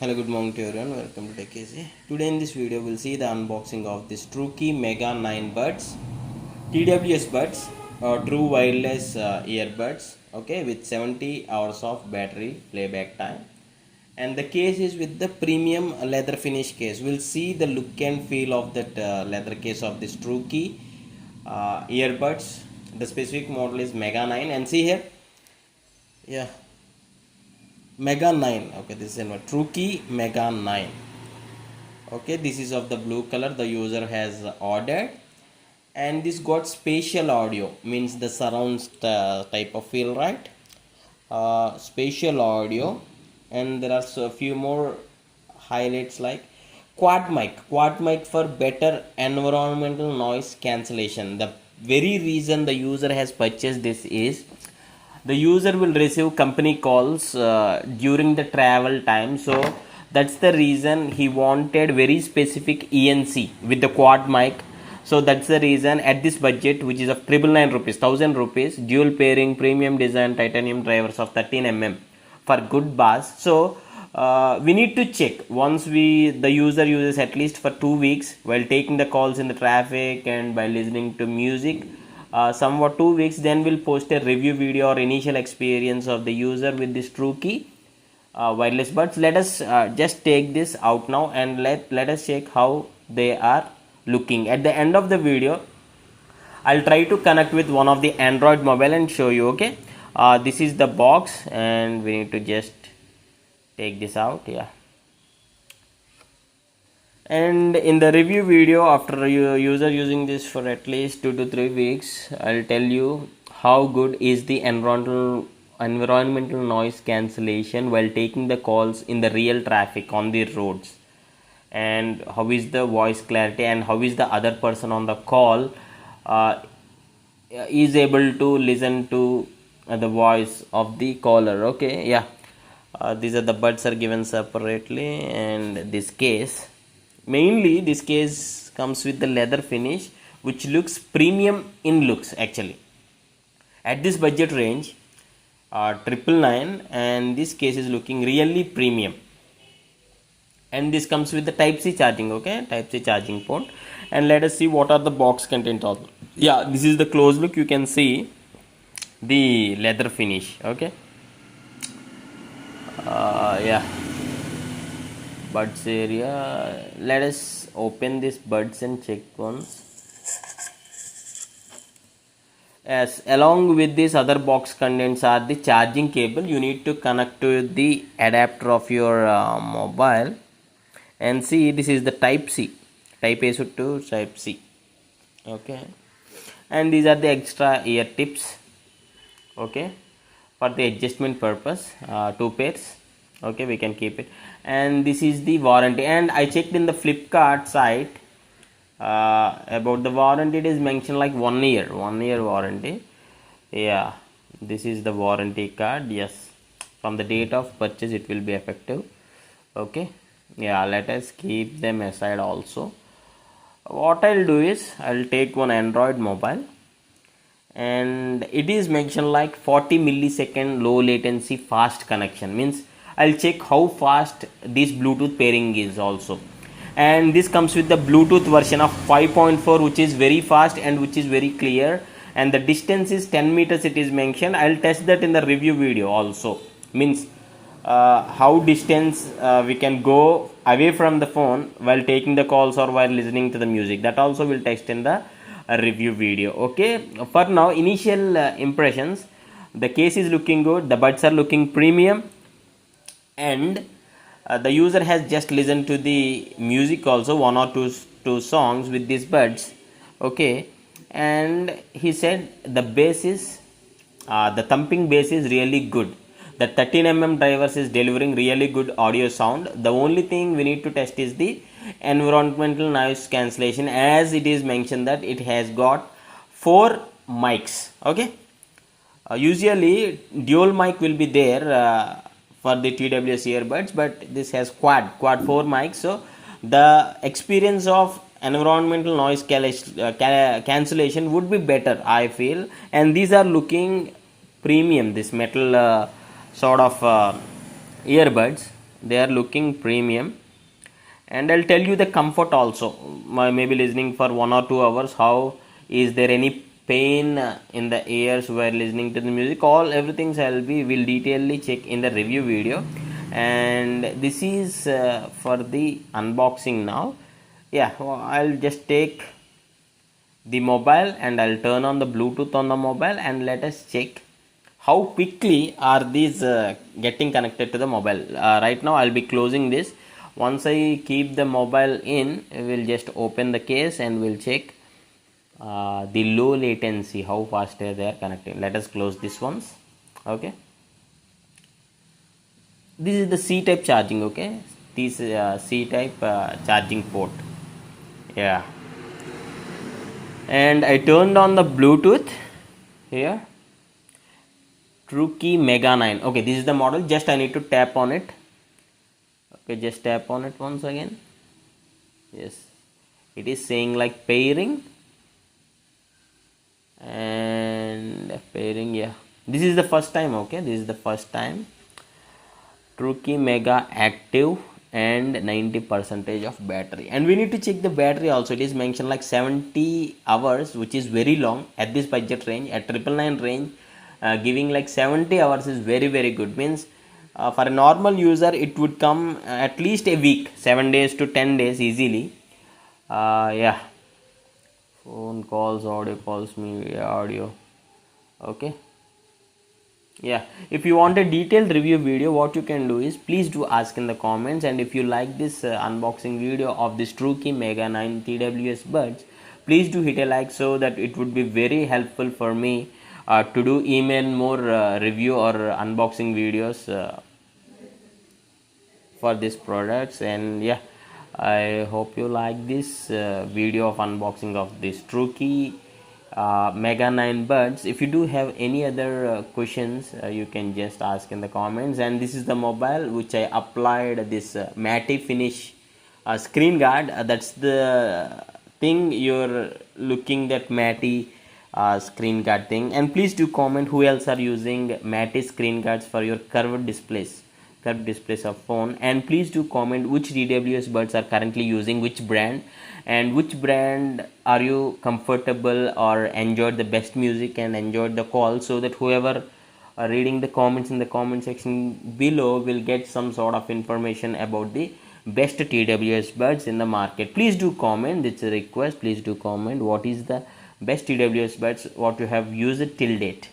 Hello, good morning to everyone. Welcome to TechAC. Today in this video, we'll see the unboxing of this Truke Mega 9 buds, TWS buds, or true wireless earbuds. Okay, with 70 hours of battery playback time, and the case is with the premium leather finish case. We'll see the look and feel of that leather case of this Truke earbuds. The specific model is Mega 9, and see here, yeah. Mega 9. Okay, this is a Truke Mega 9. Okay, this is of the blue color the user has ordered, and this got spatial audio, means the surround type of feel, right? Spatial audio, and there are a few more highlights like quad mic for better environmental noise cancellation. The very reason the user has purchased this is the user will receive company calls during the travel time, so that's the reason he wanted very specific ENC with the quad mic. So that's the reason at this budget, which is of 999 rupees, 1000 rupees, dual pairing, premium design, titanium drivers of 13 mm for good bass. So we need to check once the user uses at least for 2 weeks while taking the calls in the traffic and by listening to music, somewhat 2 weeks, then we'll post a review video or initial experience of the user with this Truke wireless buds. Let us just take this out now and let us check how they are looking. At the end of the video, I'll try to connect with one of the Android mobile and show you. Okay, this is the box, and we need to just take this out. Yeah, and in the review video, after user using this for at least 2 to 3 weeks, I'll tell you how good is the environmental noise cancellation while taking the calls in the real traffic on the roads, and how is the voice clarity, and how is the other person on the call is able to listen to the voice of the caller. Okay, yeah, these are the buds are given separately, and this case, mainly this case comes with the leather finish, which looks premium in looks actually at this budget range, 999, and this case is looking really premium. And this comes with the type C charging. Okay, type C charging port. And let us see what are the box content also. Yeah, this is the close look. You can see the leather finish. Okay, yeah, buds area. Let us open this buds and check once. Yes, along with this other box contents are the charging cable. You need to connect to the adapter of your mobile, and see, this is the type C, type A to type C. Okay, and these are the extra ear tips. Okay, for the adjustment purpose, 2 pairs. Okay, we can keep it. And this is the warranty, and I checked in the Flipkart site about the warranty. It is mentioned like 1 year warranty. Yeah, this is the warranty card. Yes, from the date of purchase it will be effective. Okay, yeah, let us keep them aside. Also, what I'll do is I'll take one Android mobile, and it is mentioned like 40 millisecond low latency fast connection, means I'll check how fast this Bluetooth pairing is also. And this comes with the Bluetooth version of 5.4, which is very fast and which is very clear, and the distance is 10 meters it is mentioned. I'll test that in the review video also, means how distance we can go away from the phone while taking the calls or while listening to the music. That also will test in the review video. Okay, for now, initial impressions, the case is looking good, the buds are looking premium, and the user has just listened to the music also, one or two songs with these buds. Okay, and he said the bass is the thumping bass is really good. The 13 mm drivers is delivering really good audio sound. The only thing we need to test is the environmental noise cancellation, as it is mentioned that it has got 4 mics. Okay, usually dual mic will be there for the TWS earbuds, but this has quad 4 mics. So the experience of environmental noise cancellation would be better, I feel. And these are looking premium, this metal sort of earbuds. they are looking premium. And I'll tell you the comfort also. Maybe listening for 1 or 2 hours, how is there any pain in the ears while listening to the music, all everything will detailedly check in the review video. And this is for the unboxing now. Yeah, well, I'll just take the mobile and I'll turn on the Bluetooth on the mobile, and let us check how quickly are these getting connected to the mobile. Right now I'll be closing this. Once I keep the mobile in, we'll just open the case and we'll check the low latency, how fast they are connecting. Let us close this once. Okay, this is the C-type charging. Okay, this C-type charging port. Yeah, and I turned on the Bluetooth here. Truke Mega 9. Okay, this is the model. Just I need to tap on it. Okay, just tap on it once again. Yes, it is saying like pairing and pairing. Yeah, this is the first time. Okay, this is the first time. Truke Mega active and 90% of battery, and we need to check the battery also. It is mentioned like 70 hours, which is very long at this budget range. At 999 range, giving like 70 hours is very good. Means for a normal user it would come at least a week, 7 days to 10 days easily. Yeah, phone calls, audio calls, media audio. Okay, yeah, if you want a detailed review video, what you can do is please do ask in the comments. And if you like this unboxing video of this Truke Mega 9 TWS buds, please do hit a like, so that it would be very helpful for me to do email more review or unboxing videos for these products. And yeah, I hope you like this video of unboxing of this Truke Mega 9 buds. If you do have any other questions, you can just ask in the comments. And this is the mobile which I applied this matte finish screen guard. That's the thing you're looking, that matte screen guard thing. And please do comment who else are using matte screen guards for your curved displays of phone. And please do comment which TWS buds are currently using, which brand, and which brand are you comfortable or enjoyed the best music and enjoyed the call, so that whoever are reading the comments in the comment section below will get some sort of information about the best TWS buds in the market. Please do comment. It's a request. Please do comment what is the best TWS buds what you have used till date.